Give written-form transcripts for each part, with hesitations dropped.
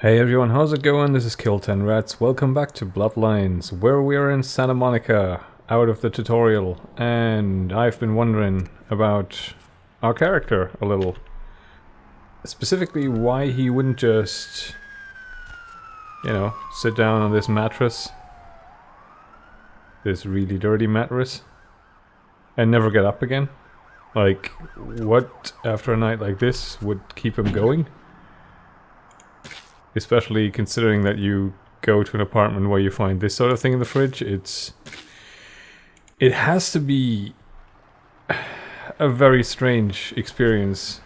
Hey everyone, how's it going? This is Kill10Rats. Welcome back to Bloodlines, where we are in Santa Monica, out of the tutorial, and I've been wondering about our character a little. Specifically, why he wouldn't just, sit down on this mattress, this really dirty mattress, and never get up again. Like, what after a night like this would keep him going? Especially considering that you go to an apartment where you find this sort of thing in the fridge. It has to be a very strange experience.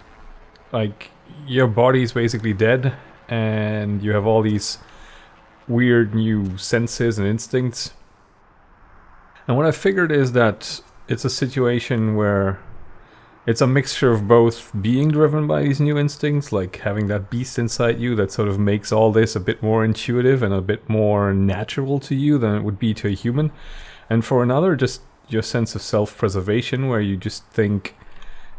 Like, your body's basically dead, and you have all these weird new senses and instincts. And what I figured is that it's a situation where it's a mixture of both being driven by these new instincts, like having that beast inside you that sort of makes all this a bit more intuitive and a bit more natural to you than it would be to a human. And for another, just your sense of self-preservation, where you just think,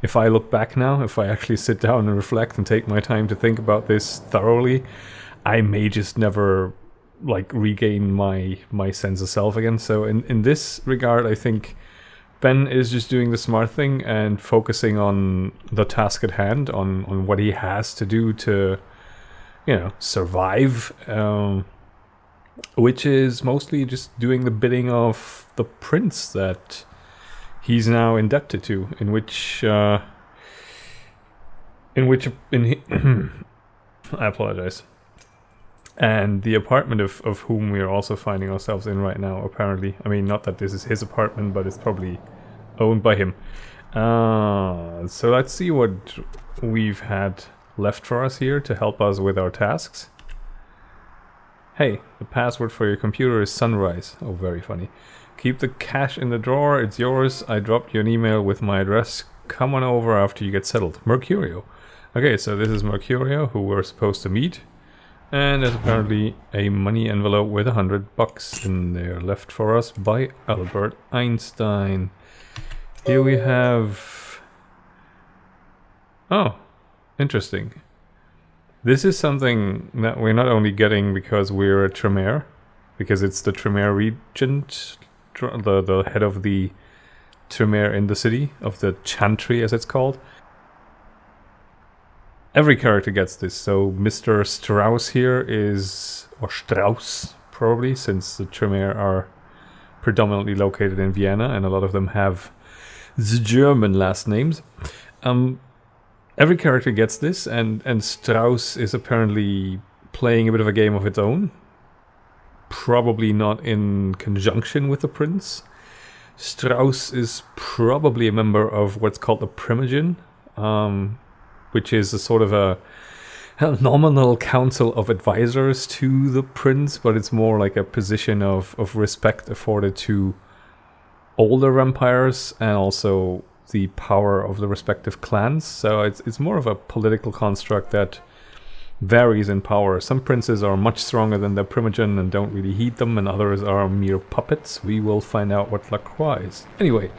if I look back now, if I actually sit down and reflect and take my time to think about this thoroughly, I may just never regain my sense of self again. So in this regard, I think Ben is just doing the smart thing and focusing on the task at hand, on what he has to do to, survive, which is mostly just doing the bidding of the prince that he's now indebted to, I apologize. And the apartment of whom we are also finding ourselves in right now, apparently. I mean, not that this is his apartment, but it's probably owned by him. So let's see what we've had left for us here to help us with our tasks. Hey, the password for your computer is sunrise. Oh, very funny. Keep the cash in the drawer, it's yours. I dropped you an email with my address. Come on over after you get settled. Mercurio. Okay, so this is Mercurio, who we're supposed to meet. And there's apparently a money envelope with $100 in there left for us by Albert Einstein. Here we have... Oh, interesting. This is something that we're not only getting because we're a Tremere, because it's the Tremere regent, the head of the Tremere in the city, of the Chantry as it's called. Every character gets this, so Mr. Strauss here is, or Strauss probably, since the Tremere are predominantly located in Vienna and a lot of them have the German last names. Every character gets this, and Strauss is apparently playing a bit of a game of its own. Probably not in conjunction with the prince. Strauss is probably a member of what's called the Primogen, which is a sort of a nominal council of advisors to the prince, but it's more like a position of respect afforded to older vampires and also the power of the respective clans. So it's more of a political construct that varies in power. Some princes are much stronger than their Primogen and don't really heed them, and others are mere puppets. We will find out what Lacroix is. Anyway,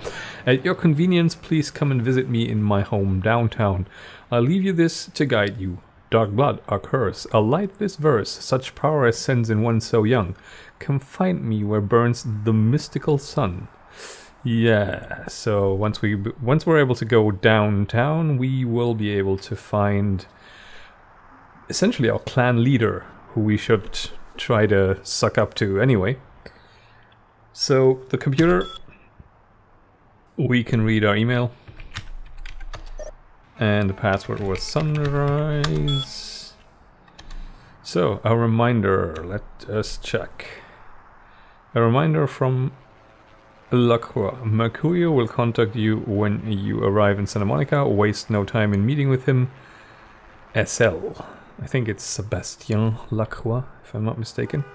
at your convenience, please come and visit me in my home downtown. I'll leave you this to guide you. Dark blood, a curse, a light this verse, such power as sends in one so young. Come find me where burns the mystical sun. Yeah, so once we're able to go downtown, we will be able to find essentially our clan leader, who we should try to suck up to anyway. So the computer, we can read our email. And the password was sunrise. So, a reminder, let us check. A reminder from Lacroix. Mercurio will contact you when you arrive in Santa Monica. Waste no time in meeting with him. SL. I think it's Sebastian Lacroix, if I'm not mistaken.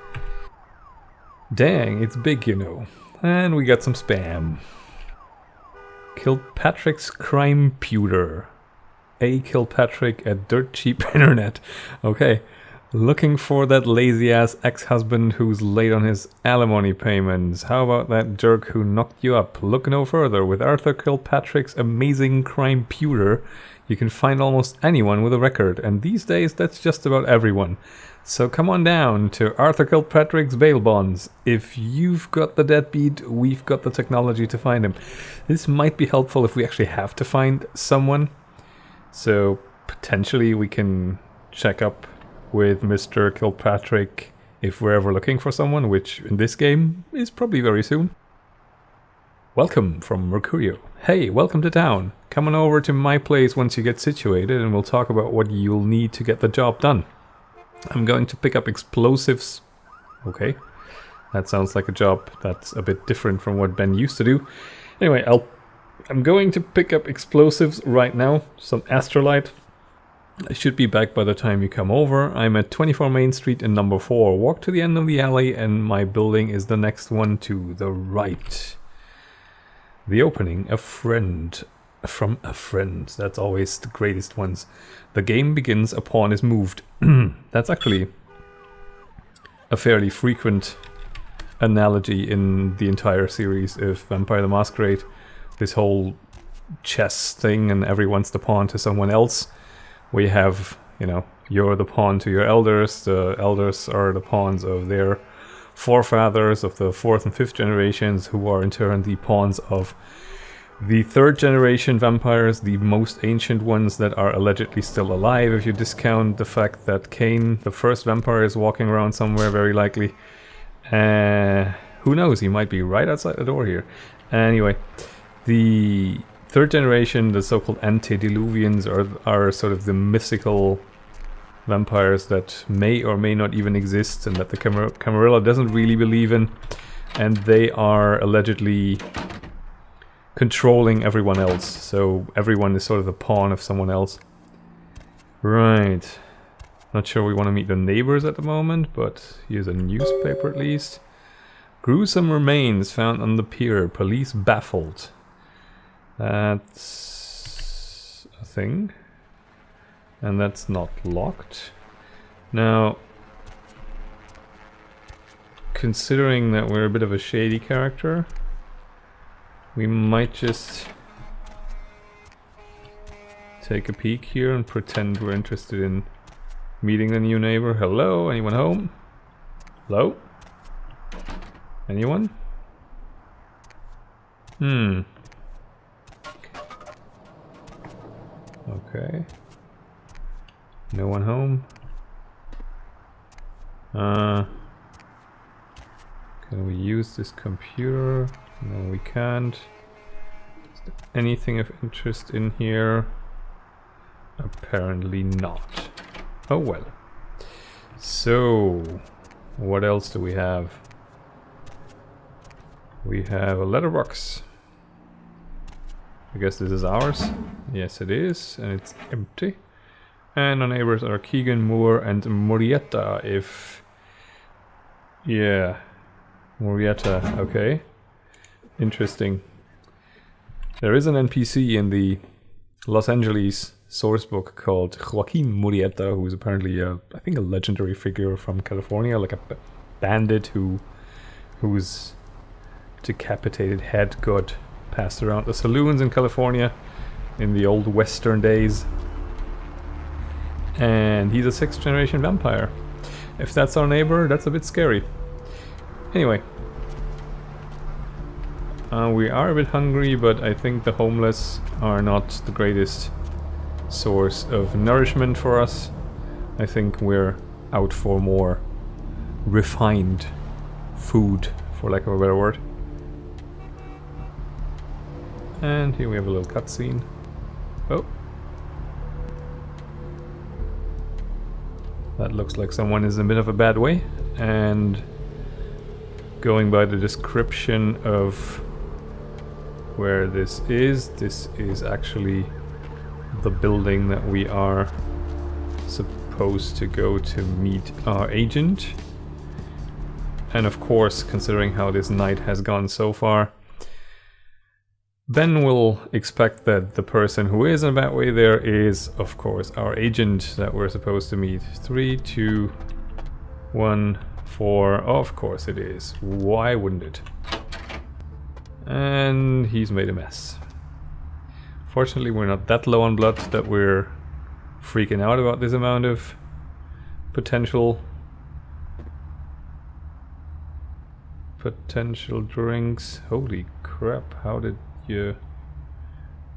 Dang, it's big, And we got some spam. Kilpatrick's crime pewter. A Kilpatrick at dirt cheap internet. Okay. Looking for that lazy ass ex-husband who's late on his alimony payments. How about that jerk who knocked you up? Look no further. With Arthur Kilpatrick's amazing crime pewter, You can find almost anyone with a record, and these days that's just about everyone. So come on down to Arthur Kilpatrick's bail bonds. If you've got the deadbeat, we've got the technology to find him. This might be helpful if we actually have to find someone. So potentially we can check up with Mr. Kilpatrick if we're ever looking for someone, which in this game is probably very soon. Welcome from Mercurio. Hey, welcome to town. Come on over to my place once you get situated and we'll talk about what you'll need to get the job done. I'm going to pick up explosives. Okay, that sounds like a job that's a bit different from what Ben used to do. Anyway, I'm going to pick up explosives right now, some astrolite. I should be back by the time you come over. I'm at 24 Main Street in number 4. Walk to the end of the alley and my building is the next one to the right. The opening, a friend from a friend. That's always the greatest ones. The game begins, a pawn is moved. That's actually a fairly frequent analogy in the entire series of Vampire the Masquerade. This whole chess thing and everyone's the pawn to someone else. We have, you know, you're the pawn to your elders. The elders are the pawns of their forefathers of the 4th and 5th generations, who are in turn the pawns of the 3rd generation vampires, the most ancient ones that are allegedly still alive, if you discount the fact that Cain, the first vampire, is walking around somewhere, very likely. Who knows, he might be right outside the door here. Anyway, the 3rd generation, the so-called antediluvians, are sort of the mythical vampires that may or may not even exist and that the Camarilla doesn't really believe in, and they are allegedly controlling everyone else, so everyone is sort of a pawn of someone else. Right, not sure we want to meet the neighbors at the moment, but here's a newspaper at least. Gruesome remains found on the pier, police baffled. That's a thing. And that's not locked. Now, considering that we're a bit of a shady character, we might just take a peek here and pretend we're interested in meeting the new neighbor. Hello, anyone home? Hello? Anyone? Okay. No one home. Can we use this computer? No, we can't. Is there anything of interest in here? Apparently not. Oh well. So, what else do we have? We have a letterbox. I guess this is ours. Yes, it is, and it's empty. And our neighbors are Keegan, Moore, and Murietta. Yeah, Murietta. Okay, interesting. There is an NPC in the Los Angeles sourcebook called Joaquin Murietta, who is apparently I think a legendary figure from California, like a bandit whose decapitated head got passed around the saloons in California in the old western days. And he's a 6th generation vampire. If that's our neighbor, that's a bit scary. Anyway. We are a bit hungry, but I think the homeless are not the greatest source of nourishment for us. I think we're out for more refined food, for lack of a better word. And here we have a little cutscene. Oh. That looks like someone is in a bit of a bad way, and going by the description of where this is actually the building that we are supposed to go to meet our agent. And of course, considering how this night has gone so far, Ben will expect that the person who is in a bad way there is, of course, our agent that we're supposed to meet. 3, 2, 1, 4. Oh, of course it is. Why wouldn't it? And he's made a mess. Fortunately, we're not that low on blood that we're freaking out about this amount of potential drinks. Holy crap, how did you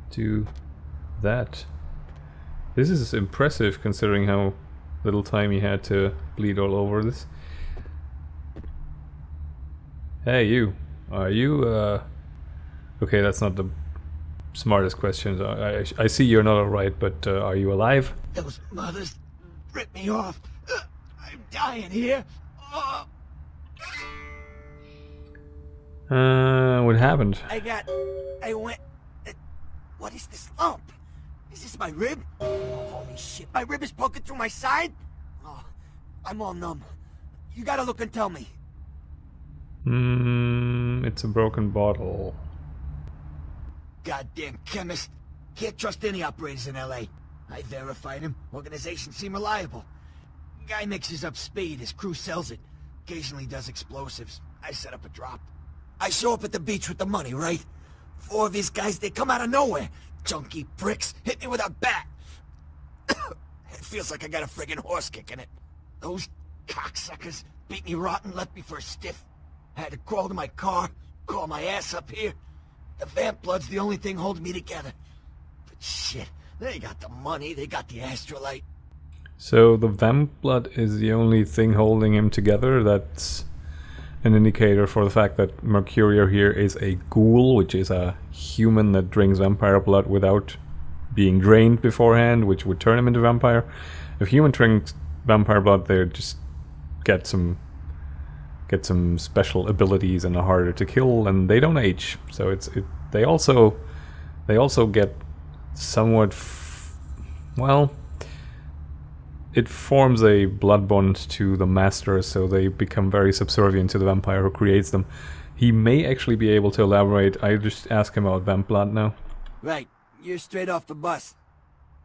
do that? This is impressive considering how little time he had to bleed all over this. Hey, you. Are you, okay, that's not the smartest question. I see you're not alright, but are you alive? Those mothers ripped me off. I'm dying here. What happened? I went... what is this lump? Is this my rib? Oh, holy shit, my rib is poking through my side? Oh, I'm all numb. You gotta look and tell me. It's a broken bottle. Goddamn chemist. Can't trust any operators in LA. I verified him. Organization seem reliable. Guy mixes up speed, his crew sells it. Occasionally does explosives. I set up a drop. I show up at the beach with the money, right? 4 of these guys, they come out of nowhere. Junky pricks hit me with a bat. It feels like I got a friggin' horse kick in it. Those cocksuckers beat me rotten, left me for a stiff. Had to crawl to my car, crawl my ass up here. The vamp blood's the only thing holding me together. But shit, they got the money, they got the astrolite. So the vamp blood is the only thing holding him together? That's an indicator for the fact that Mercurio here is a ghoul, which is a human that drinks vampire blood without being drained beforehand, which would turn him into vampire. If human drinks vampire blood, they just get some special abilities and are harder to kill, and they don't age. So they also get somewhat well. It forms a blood bond to the master, so they become very subservient to the vampire who creates them. He may actually be able to elaborate. I just ask him about vamp blood now. Right, you're straight off the bus.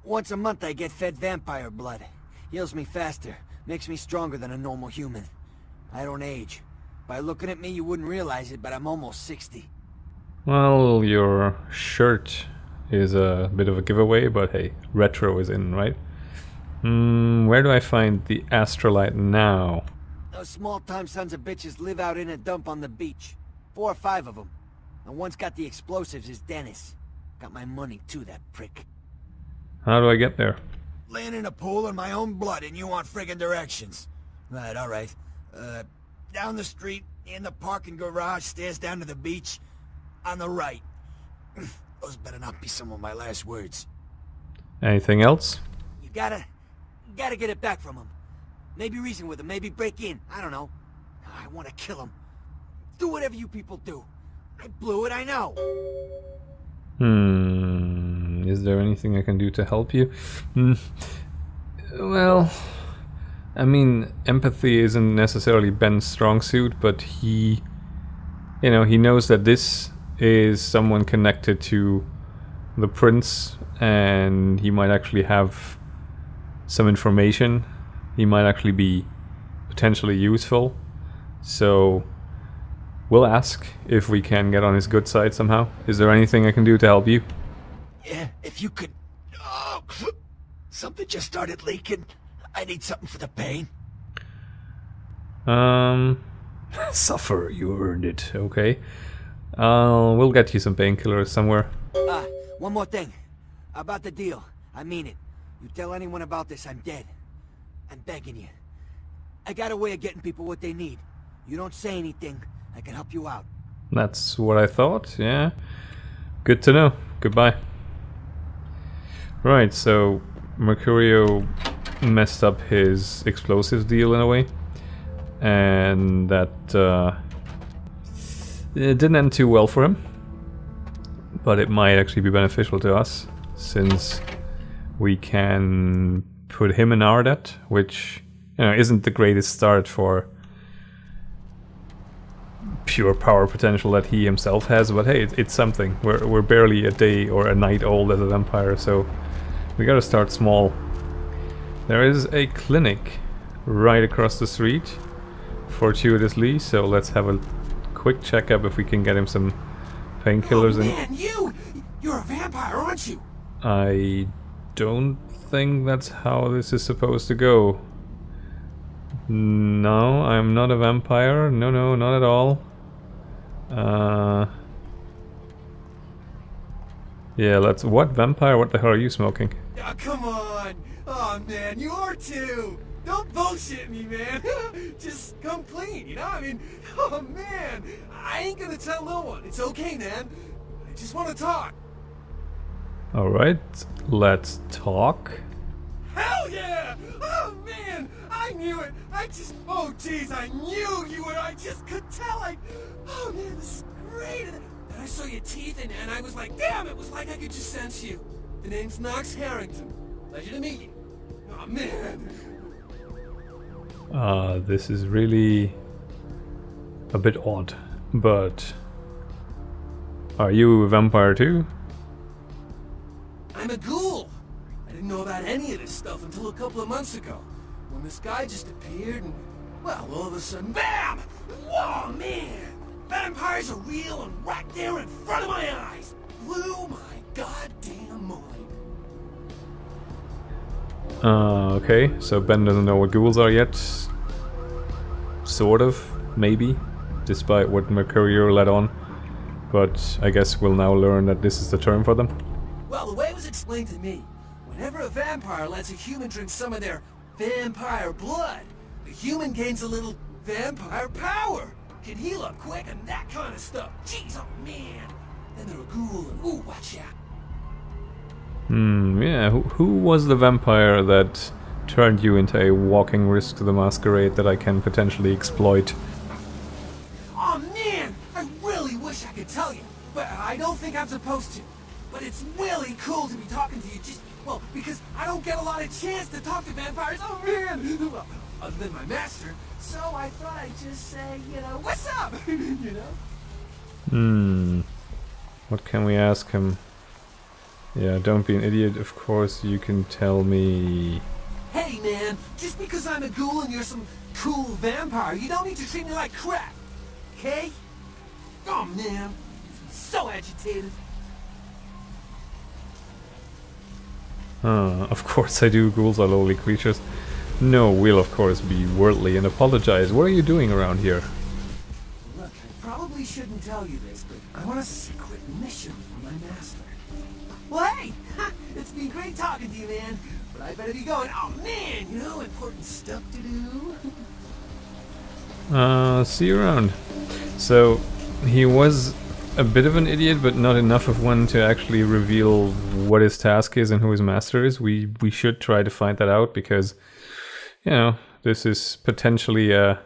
Once a month I get fed vampire blood. Heals me faster, makes me stronger than a normal human. I don't age. By looking at me you wouldn't realize it, but I'm almost 60. Well, your shirt is a bit of a giveaway, but hey, retro is in, right? Where do I find the astrolite now? Those small-time sons of bitches live out in a dump on the beach. 4 or 5 of them. And one's got the explosives is Dennis. Got my money too, that prick. How do I get there? Laying in a pool in my own blood and you want friggin' directions. Right, alright. Down the street, in the parking garage, stairs down to the beach. On the right. Those better not be some of my last words. Anything else? You gotta get it back from him. Maybe reason with him, maybe break in. I don't know. I want to kill him. Do whatever you people do. I blew it, I know. Is there anything I can do to help you? Well, I mean, empathy isn't necessarily Ben's strong suit, but he knows that this is someone connected to the prince, and he might actually have some information. He might actually be potentially useful. So we'll ask if we can get on his good side somehow. Is there anything I can do to help you? Yeah, if you could... Oh, something just started leaking. I need something for the pain. Suffer, you earned it, okay. We'll get you some painkillers somewhere. One more thing. About the deal. I mean it. You tell anyone about this, I'm dead. I'm begging you. I got a way of getting people what they need. You don't say anything, I can help you out. That's what I thought, yeah. Good to know. Goodbye. Right, so Mercurio messed up his explosives deal in a way. And that it didn't end too well for him. But it might actually be beneficial to us, since we can put him in our debt, which isn't the greatest start for pure power potential that he himself has, but hey, it's something. We're barely a day or a night old as a vampire, so we gotta start small. There is a clinic right across the street, fortuitously, so let's have a quick checkup if we can get him some painkillers. Man, you're a vampire? vampire, aren't you? I don't think that's how this is supposed to go. No, I'm not a vampire. No, no, not at all. Yeah, let's... What? Vampire? What the hell are you smoking? Oh, come on. Oh, man, you are too. Don't bullshit me, man. Just come clean, you know? I mean, oh, man. I ain't gonna tell no one. It's okay, man. I just want to talk. Alright, let's talk. Hell yeah! Oh, man! I knew it! I just... Oh, jeez, I knew you would. I just could tell. Oh, man, this is great. And I saw your teeth, and I was like, damn, it was like I could just sense you. The name's Knox Harrington. Pleasure to meet you. Oh, man. This is really a bit odd, but... Are you a vampire too? I'm a ghoul. I didn't know about any of this stuff until a couple of months ago, when this guy just appeared and, well, all of a sudden, BAM! Whoa, man! Vampires are real and right there in front of my eyes! Blew my goddamn mind. Okay, so Ben doesn't know what ghouls are yet. Sort of, maybe, despite what Mercurio let on. But I guess we'll now learn that this is the term for them. Well, the way it was explained to me, whenever a vampire lets a human drink some of their vampire blood, the human gains a little vampire power, can heal up quick and that kind of stuff. Jeez, oh man. Then they're a ghoul and ooh, watch out. Yeah, who was the vampire that turned you into a walking risk to the Masquerade that I can potentially exploit? Oh man, I really wish I could tell you, but I don't think I'm supposed to. But it's really cool to be talking to you just, well, because I don't get a lot of chance to talk to vampires, oh man! Well, other than my master, so I thought I'd just say, you know, what's up? You know? What can we ask him? Yeah, don't be an idiot, of course you can tell me... Hey man, just because I'm a ghoul and you're some cool vampire, you don't need to treat me like crap, okay? Oh man, I'm so agitated. Of course I do, ghouls are lowly creatures. No, we'll of course be worldly and apologize. What are you doing around here? Look, I probably shouldn't tell you this, but I want a secret mission from my master. Well, hey! It's been great talking to you, man. But I better be going. Oh, man! You know, important stuff to do. See you around. So, he was a bit of an idiot, but not enough of one to actually reveal what his task is and who his master is. We should try to find that out, because, you know, this is potentially a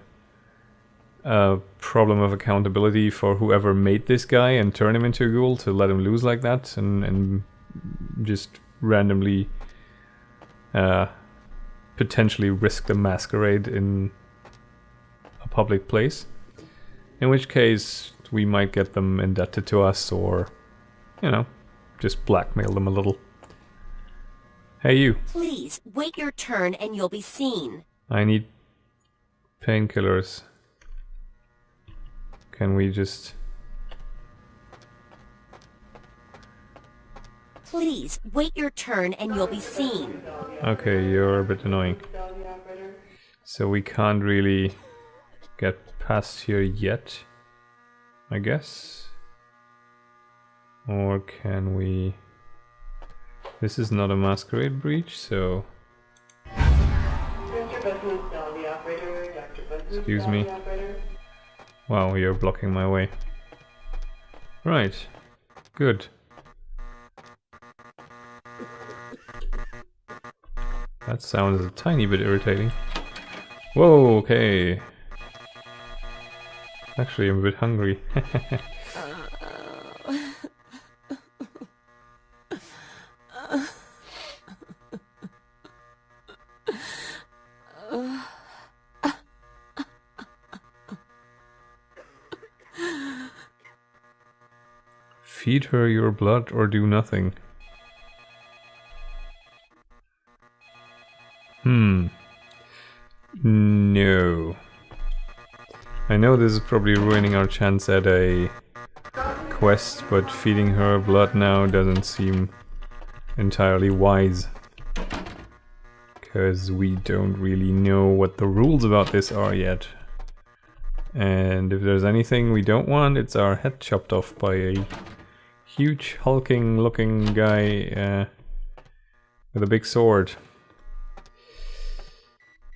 problem of accountability for whoever made this guy and turn him into a ghoul, to let him lose like that and just randomly potentially risk the Masquerade in a public place. In which case we might get them indebted to us, or, you know, just blackmail them a little. Hey you. Please, wait your turn and you'll be seen. I need painkillers. Can we just... Please, wait your turn and you'll be seen. Okay, you're a bit annoying. So we can't really get past here yet, I guess. Or can we... This is not a Masquerade breach, so... Excuse me. Wow, you're blocking my way. Right. Good. That sounds a tiny bit irritating. Whoa, okay. Actually, I'm a bit hungry. Feed her your blood or do nothing. No. I know this is probably ruining our chance at a quest, but feeding her blood now doesn't seem entirely wise. Because we don't really know what the rules about this are yet. And if there's anything we don't want, it's our head chopped off by a huge hulking looking guy with a big sword.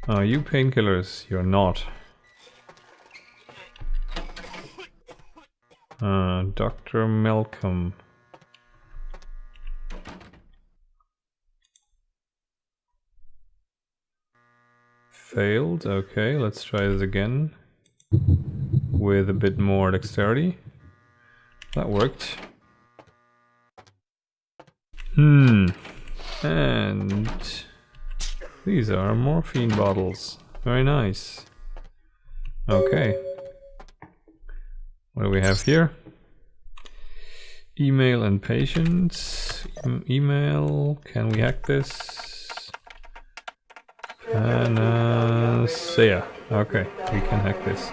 Are you painkillers? You're not. Dr. Malcolm. Failed. Okay, let's try this again. With a bit more dexterity. That worked. And these are morphine bottles. Very nice. Okay. What do we have here? Email and patients. Email. Can we hack this? And so yeah. Okay, we can hack this.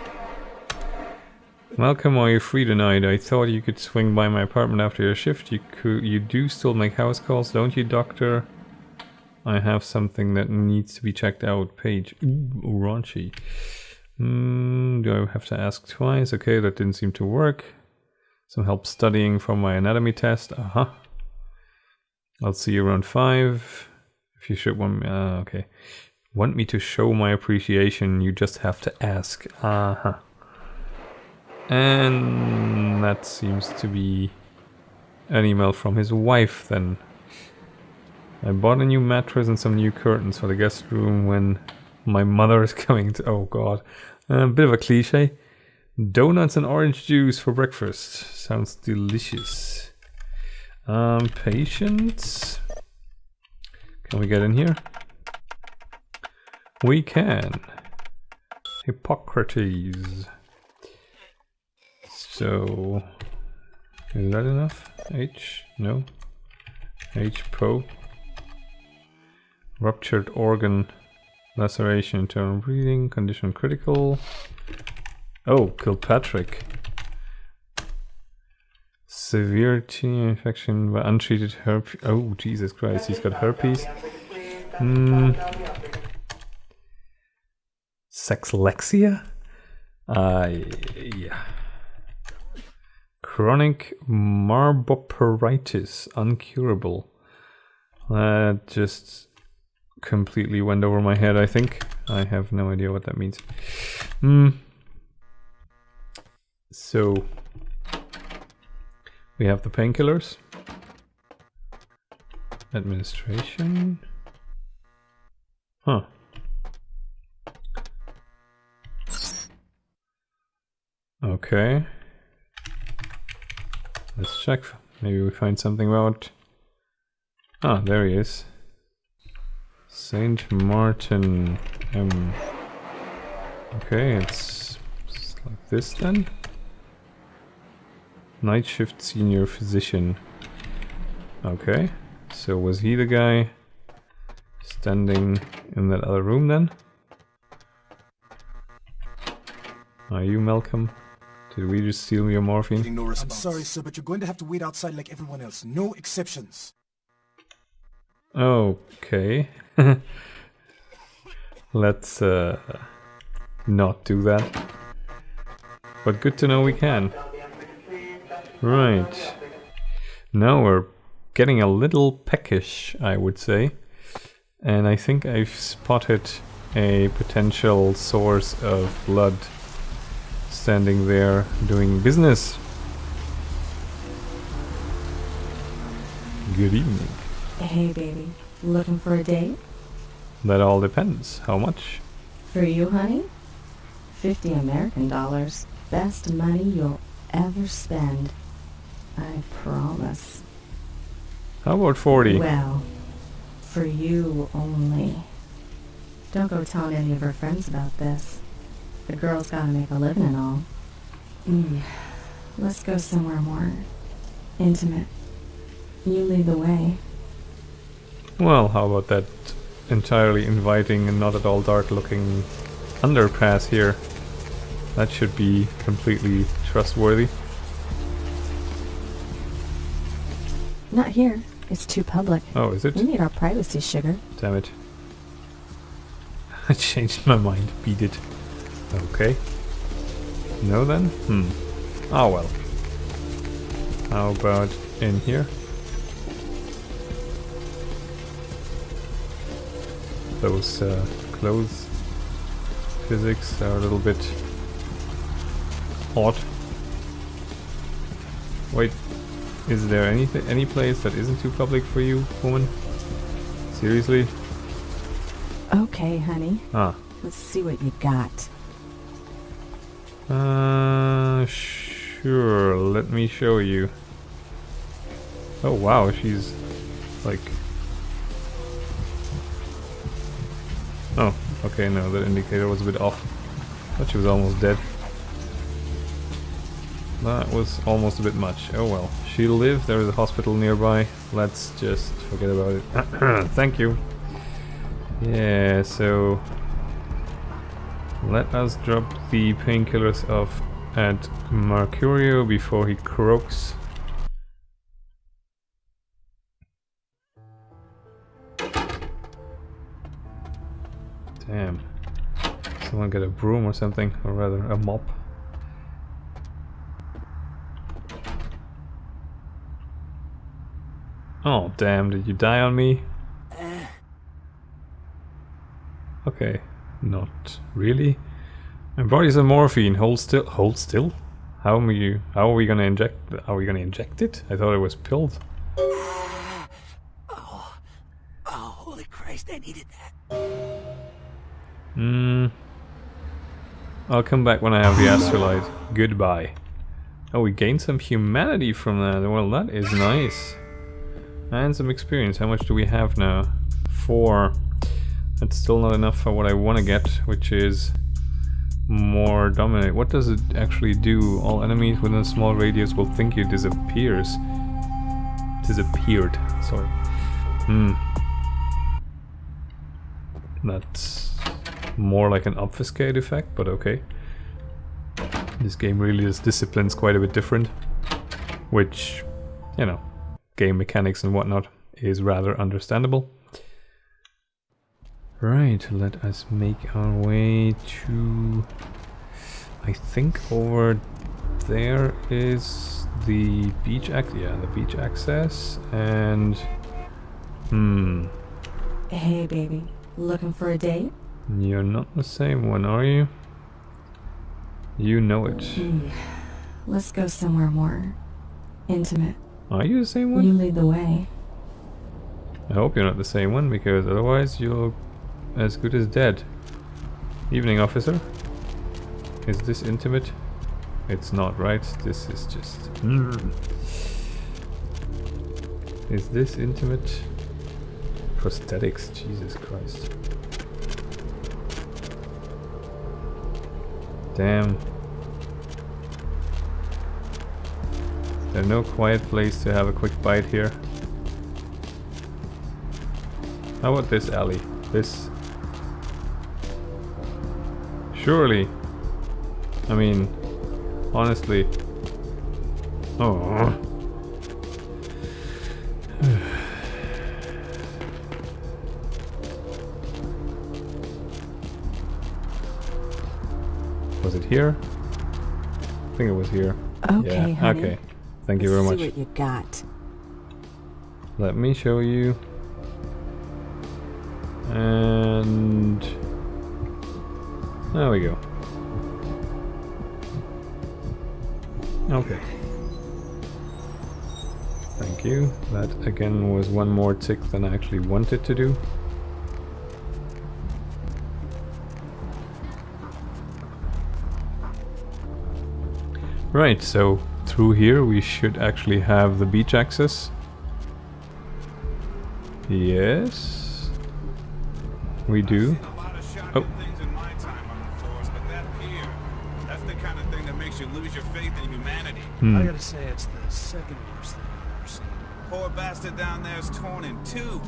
Welcome, are you free tonight? I thought you could swing by my apartment after your shift. You do still make house calls, don't you, doctor? I have something that needs to be checked out. Page. Ooh, raunchy. Do I have to ask twice? Okay, that didn't seem to work. Some help studying from my anatomy test. I'll see you around 5. If you should want me. Okay. Want me to show my appreciation, you just have to ask. And that seems to be an email from his wife then. I bought a new mattress and some new curtains for the guest room when my mother is coming to... Oh god. A bit of a cliche. Donuts and orange juice for breakfast. Sounds delicious. Patience. Can we get in here? We can. Hippocrates. So, is that enough? H? No. H pro. Ruptured organ laceration, internal bleeding, condition critical. Oh, Kilpatrick. Severe teen infection by untreated herpes. Oh, Jesus Christ, he's got herpes. Sexlexia? Yeah. Chronic marboperitis, uncurable. That just completely went over my head, I think. I have no idea what that means. So, we have the painkillers. Administration. Huh. Okay. Let's check. Maybe we find something about... Ah, there he is. Saint Martin M. Okay, it's like this then. Night shift senior physician. Okay, so was he the guy standing in that other room then? Are you Malcolm? Did we just steal your morphine? No I'm sorry, sir, but you're going to have to wait outside like everyone else. No exceptions. Okay. Let's not do that. But good to know we can. Right. Now we're getting a little peckish, I would say. And I think I've spotted a potential source of blood standing there doing business. Good evening. Hey baby, looking for a date? That all depends. How much? For you, honey? 50 American dollars. Best money you'll ever spend. I promise. How about 40? Well, for you only. Don't go telling any of her friends about this. The girl's gotta make a living and all. Let's go somewhere more intimate. You lead the way. Well, how about that entirely inviting and not at all dark looking underpass here? That should be completely trustworthy. Not here. It's too public. Oh, is it? We need our privacy, sugar. Damn it. I changed my mind. Beat it. Okay. No then? Oh well. How about in here? Those clothes physics are a little bit odd. Wait, is there any place that isn't too public for you, woman? Seriously? Okay, honey. Ah. Let's see what you got. Sure. Let me show you. Oh wow, she's like... Oh, okay, no, that indicator was a bit off. Thought she was almost dead. That was almost a bit much. Oh well. She'll live, there is a hospital nearby. Let's just forget about it. Thank you. Yeah, so... let us drop the painkillers off at Mercurio before he croaks. Damn. Someone get a broom or something, or rather a mop. Oh damn, did you die on me? Okay, not really. My body's a morphine. Hold still. Hold still? How are we gonna inject? Are we gonna inject it? I thought it was pilled. Oh, holy Christ, I needed that. I'll come back when I have the astrolite. Goodbye. Oh, we gained some humanity from that. Well, that is nice. And some experience. How much do we have now? 4. That's still not enough for what I want to get, which is more dominate. What does it actually do? All enemies within a small radius will think you disappeared. Sorry. That's more like an obfuscate effect, but okay. This game really is disciplines quite a bit different, which, you know, game mechanics and whatnot is rather understandable. Right, let us make our way to... I think over there is the beach the beach access, and... Hey, baby. Looking for a date? You're not the same one, are you? You know it. Let's go somewhere more intimate. Are you the same one? You lead the way. I hope you're not the same one, because otherwise you'll as good as dead. Evening, officer. Is this intimate? It's not, right? This is just... Is this intimate? Prosthetics, Jesus Christ. Damn. There's no quiet place to have a quick bite here. How about this alley? This... Surely. I mean, honestly. Oh. Was it here? I think it was here. Okay, yeah. honey. Okay. Thank you very much. See what you got. Let me show you. And there we go. Okay. Thank you. That again was one more tick than I actually wanted to do. Right, so through here we should actually have the beach access. Yes, we do. Oh. That's the kind of thing that makes you lose your faith in humanity. I gotta say, it's the second worst thing I've ever seen. Poor bastard down there is torn in two.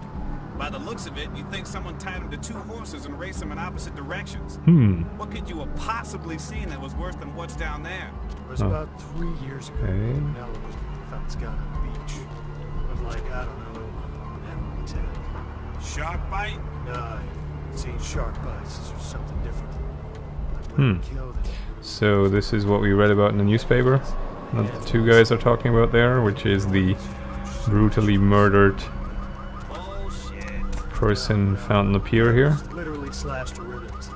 By the looks of it, you'd think someone tied him to 2 horses and raced them in opposite directions. What could you have possibly seen that was worse than what's down there? It was about 3 years ago in Malibu. Found this guy on the beach. When like, I don't know, animal attack. Shark bite? No, I've seen shark bites. This was something different. Like when we killed it. So this is what we read about in the newspaper that the two guys are talking about there, which is the brutally murdered Bullshit. person found on the pier here. Literally slashed to ribbons.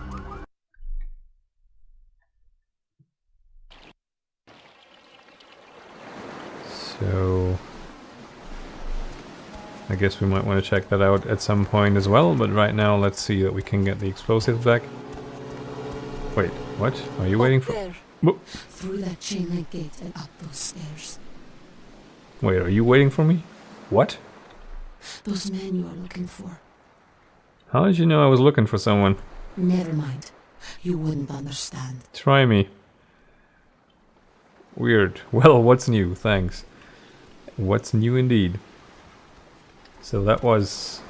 So I guess we might want to check that out at some point as well, but right now let's see that we can get the explosives back. Wait, what? Are you waiting for... There, Whoa. through that chain link gate and up those stairs. Wait, are you waiting for me? What? Those men you are looking for. How did you know I was looking for someone? Never mind. You wouldn't understand. Try me. Weird. Well, what's new? Thanks. What's new indeed. So that was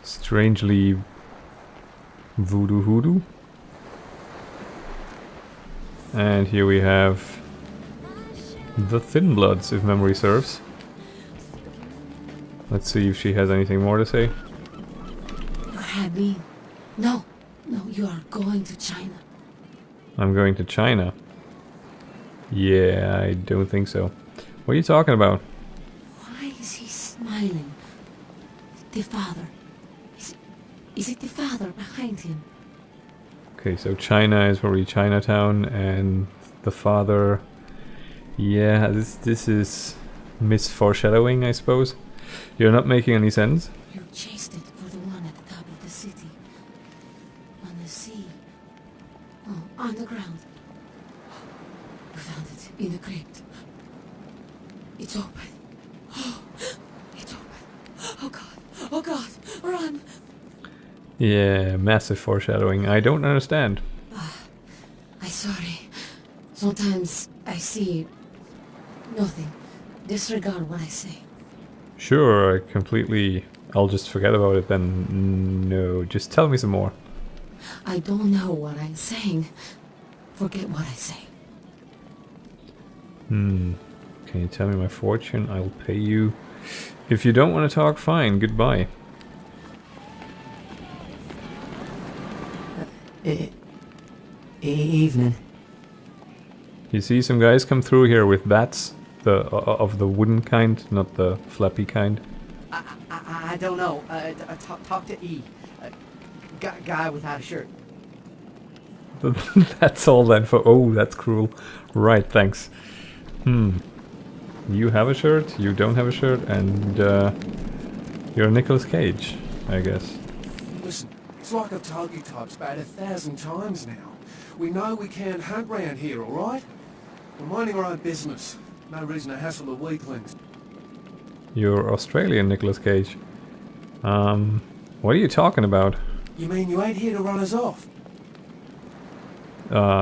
strangely voodoo hoodoo. And here we have the Thin Bloods, if memory serves. Let's see if she has anything more to say. You had me. No, you are going to China. I'm going to China. Yeah, I don't think so. What are you talking about? Why is he smiling? The father. Is it the father behind him? Okay, so China is probably Chinatown, and the father... Yeah, this is misforeshadowing, I suppose. You're not making any sense. You chased it for the one at the top of the city. On the sea. Oh, on the ground. You found it in the crypt. It's open. Oh, it's open. Oh god. Oh god. Run. Yeah, massive foreshadowing. I don't understand. I'm sorry. Sometimes I see nothing. Disregard what I say. Sure, I completely... I'll just forget about it then. No, just tell me some more. I don't know what I'm saying. Forget what I say. Can you tell me my fortune? I'll pay you. If you don't want to talk, fine. Goodbye. Evening. You see some guys come through here with bats, of the wooden kind, not the flappy kind. I don't know. Talk to E. Guy without a shirt. That's all then for... Oh, that's cruel. Right, thanks. You have a shirt, you don't have a shirt, and you're Nicolas Cage, I guess. Listen, it's like I've told you types about 1,000 times now. We know we can't hunt round here, alright? We're minding our own business. No reason to hassle the weaklings. You're Australian, Nicolas Cage. What are you talking about? You mean you ain't here to run us off?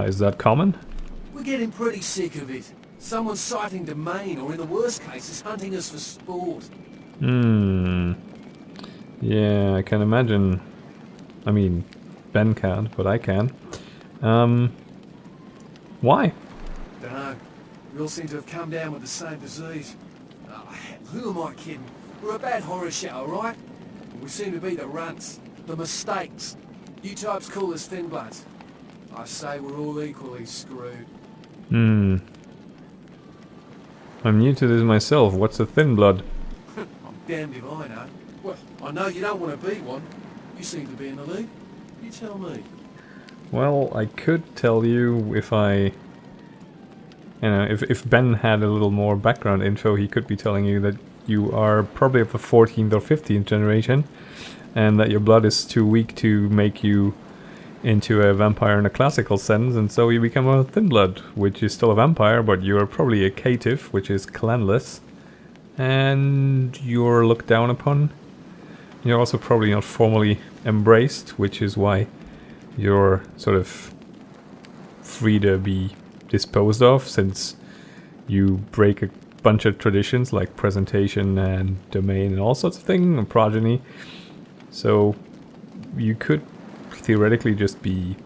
Is that common? We're getting pretty sick of it. Someone's sighting domain, or in the worst cases, hunting us for sport. Yeah, I can imagine. I mean, Ben can't, but I can. Why? Dunno. We all seem to have come down with the same disease. Oh, who am I kidding? We're a bad horror show, alright? We seem to be the runts, the mistakes. You types call us thin bloods. I say we're all equally screwed. I'm new to this myself. What's a thin blood? I'm damned if I know. Well, I know you don't want to be one. You seem to be in the lead. You tell me. Well, I could tell you if I... You know, if Ben had a little more background info, he could be telling you that you are probably of the 14th or 15th generation, and that your blood is too weak to make you into a vampire in a classical sense, and so you become a thin blood, which is still a vampire, but you're probably a caitiff, which is clanless, and you're looked down upon. You're also probably not formally embraced, which is why you're sort of free to be disposed of, since you break a bunch of traditions like presentation and domain and all sorts of things, and progeny. So you could theoretically just be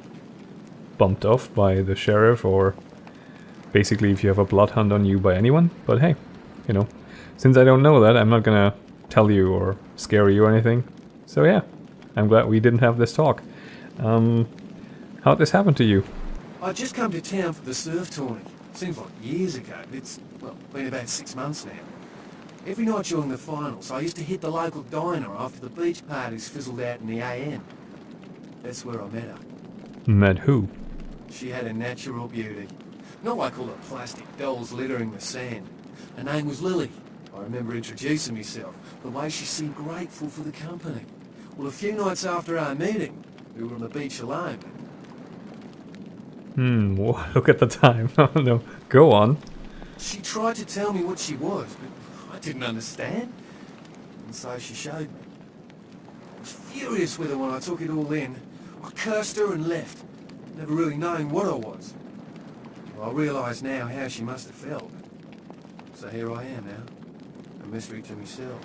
bumped off by the sheriff, or basically if you have a bloodhound on you, by anyone. But hey, you know, since I don't know that, I'm not gonna tell you or scare you or anything. So yeah, I'm glad we didn't have this talk. How'd this happen to you? I just come to town for the surf tourney. Seems like years ago, but it's, well, been about 6 months now. Every night during the finals, I used to hit the local diner after the beach parties fizzled out in the AM. That's where I met her. Met who? She had a natural beauty. Not like all the plastic dolls littering the sand. Her name was Lily. I remember introducing myself, the way she seemed grateful for the company. Well, a few nights after our meeting, we were on the beach alone. Look at the time. No, go on. She tried to tell me what she was, but I didn't understand. And so she showed me. I was furious with her when I took it all in. I cursed her and left, never really knowing what I was. Well, I realise now how she must have felt. So here I am now, a mystery to myself.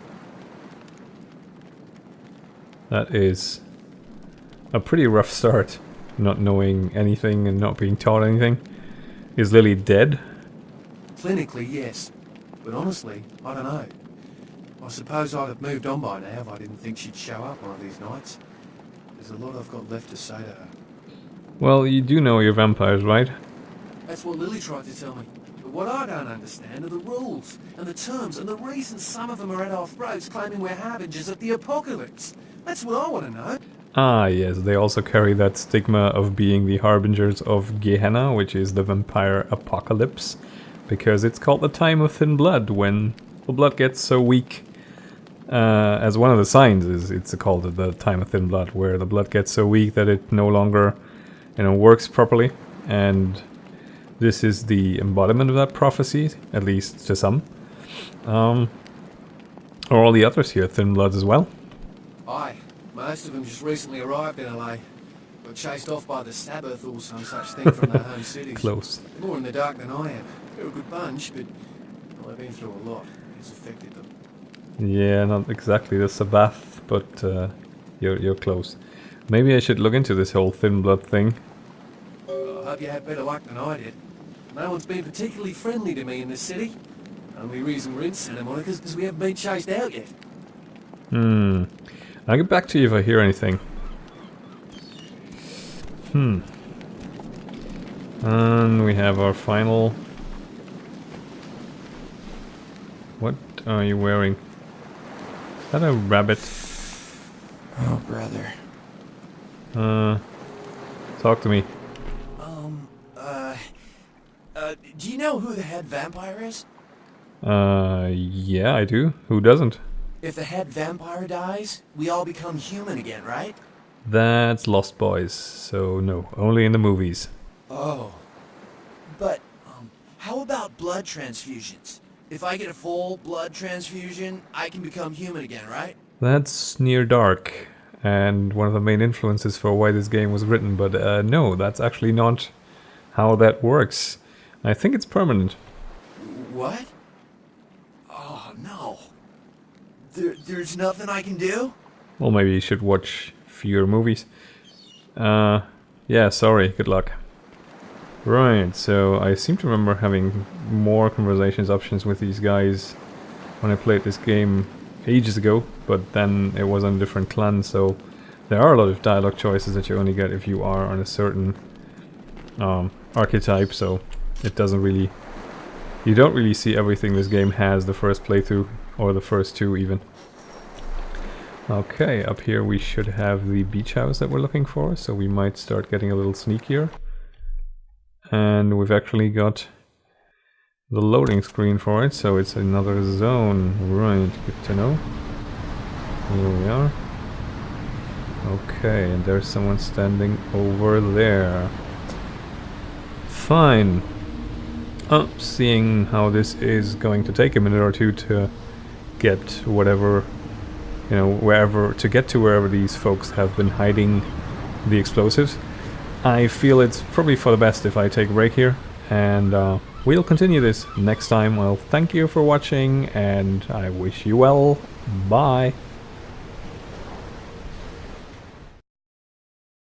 That is a pretty rough start. Not knowing anything and not being taught anything. Is Lily dead? Clinically, yes. But honestly, I don't know. I suppose I'd have moved on by now if I didn't think she'd show up one of these nights. There's a lot I've got left to say to her. Well, you do know you're vampires, right? That's what Lily tried to tell me. But what I don't understand are the rules, and the terms, and the reasons some of them are at our throats claiming we're harbingers of the apocalypse. That's what I want to know. Ah, yes, they also carry that stigma of being the harbingers of Gehenna, which is the vampire apocalypse, because it's called the time of thin blood, when the blood gets so weak. As one of the signs is, it's called the time of thin blood, where the blood gets so weak that it no longer, works properly, and this is the embodiment of that prophecy, at least to some. Or all the others here, thin bloods as well. Aye. Most of them just recently arrived in LA. Got chased off by the Sabbath or some such thing from their home cities. Close. More in the dark than I am. They're a good bunch, but they've been through a lot. It's affected them. Yeah, not exactly the Sabbath, but you're close. Maybe I should look into this whole thin blood thing. Well, I hope you had better luck than I did. No one's been particularly friendly to me in this city. Only reason we're in Santa Monica is because we haven't been chased out yet. I'll get back to you if I hear anything. And we have our final... What are you wearing? Is that a rabbit? Oh, brother. Talk to me. Do you know who the head vampire is? Yeah, I do. Who doesn't? If the head vampire dies, we all become human again, right? That's Lost Boys, so no, only in the movies. Oh. But, how about blood transfusions? If I get a full blood transfusion, I can become human again, right? That's near dark, and one of the main influences for why this game was written, but no, that's actually not how that works. I think it's permanent. What? Oh, no. There's nothing I can do? Well, maybe you should watch fewer movies. Yeah, sorry, good luck. Right, so I seem to remember having more conversations options with these guys when I played this game ages ago, but then it was on a different clan, so there are a lot of dialogue choices that you only get if you are on a certain archetype, so it doesn't really... You don't really see everything this game has the first playthrough, or the first two even. Okay, up here we should have the beach house that we're looking for, so we might start getting a little sneakier. And we've actually got the loading screen for it, so it's another zone. Right, good to know. Here we are. Okay, and there's someone standing over there. Fine. Seeing how this is going to take a minute or two to get whatever, wherever these folks have been hiding the explosives, I feel it's probably for the best if I take a break here, and we'll continue this next time. Well, thank you for watching, and I wish you well. Bye.